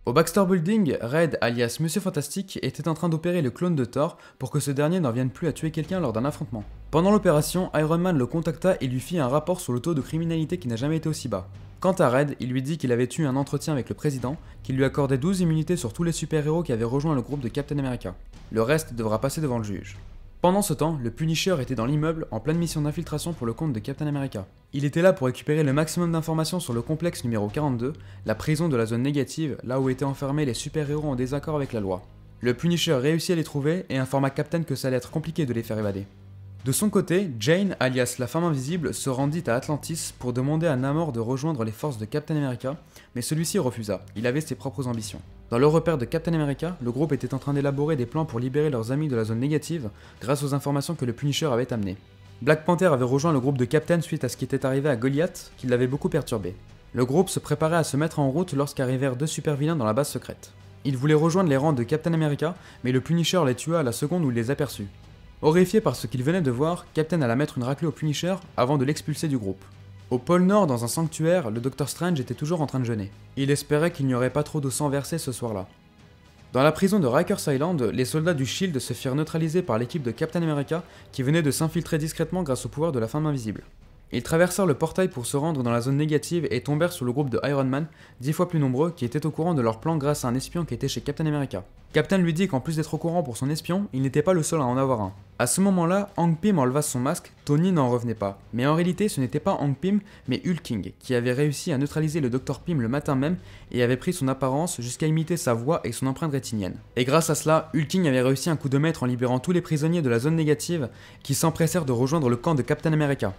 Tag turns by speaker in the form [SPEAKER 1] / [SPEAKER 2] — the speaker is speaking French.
[SPEAKER 1] Au Baxter Building, Red, alias Monsieur Fantastique, était en train d'opérer le clone de Thor pour que ce dernier n'en vienne plus à tuer quelqu'un lors d'un affrontement. Pendant l'opération, Iron Man le contacta et lui fit un rapport sur le taux de criminalité qui n'a jamais été aussi bas. Quant à Red, il lui dit qu'il avait eu un entretien avec le président, qu'il lui accordait 12 immunités sur tous les super-héros qui avaient rejoint le groupe de Captain America. Le reste devra passer devant le juge. Pendant ce temps, le Punisher était dans l'immeuble en pleine mission d'infiltration pour le compte de Captain America. Il était là pour récupérer le maximum d'informations sur le complexe numéro 42, la prison de la zone négative, là où étaient enfermés les super-héros en désaccord avec la loi. Le Punisher réussit à les trouver et informa Captain que ça allait être compliqué de les faire évader. De son côté, Jane, alias la femme invisible, se rendit à Atlantis pour demander à Namor de rejoindre les forces de Captain America, mais celui-ci refusa, il avait ses propres ambitions. Dans le repère de Captain America, le groupe était en train d'élaborer des plans pour libérer leurs amis de la zone négative grâce aux informations que le Punisher avait amenées. Black Panther avait rejoint le groupe de Captain suite à ce qui était arrivé à Goliath, qui l'avait beaucoup perturbé. Le groupe se préparait à se mettre en route lorsqu'arrivèrent deux super vilains dans la base secrète. Ils voulaient rejoindre les rangs de Captain America, mais le Punisher les tua à la seconde où il les aperçut. Horrifié par ce qu'il venait de voir, Captain alla mettre une raclée au Punisher avant de l'expulser du groupe. Au pôle Nord, dans un sanctuaire, le Docteur Strange était toujours en train de jeûner. Il espérait qu'il n'y aurait pas trop de sang versé ce soir-là. Dans la prison de Rikers Island, les soldats du SHIELD se firent neutraliser par l'équipe de Captain America qui venait de s'infiltrer discrètement grâce au pouvoir de la femme invisible. Ils traversèrent le portail pour se rendre dans la zone négative et tombèrent sur le groupe de Iron Man, 10 fois plus nombreux, qui étaient au courant de leur plan grâce à un espion qui était chez Captain America. Captain lui dit qu'en plus d'être au courant pour son espion, il n'était pas le seul à en avoir un. À ce moment-là, Hank Pym enleva son masque, Tony n'en revenait pas. Mais en réalité, ce n'était pas Hank Pym, mais Hulking, qui avait réussi à neutraliser le Dr Pym le matin même et avait pris son apparence jusqu'à imiter sa voix et son empreinte rétinienne. Et grâce à cela, Hulking avait réussi un coup de maître en libérant tous les prisonniers de la zone négative qui s'empressèrent de rejoindre le camp de Captain America.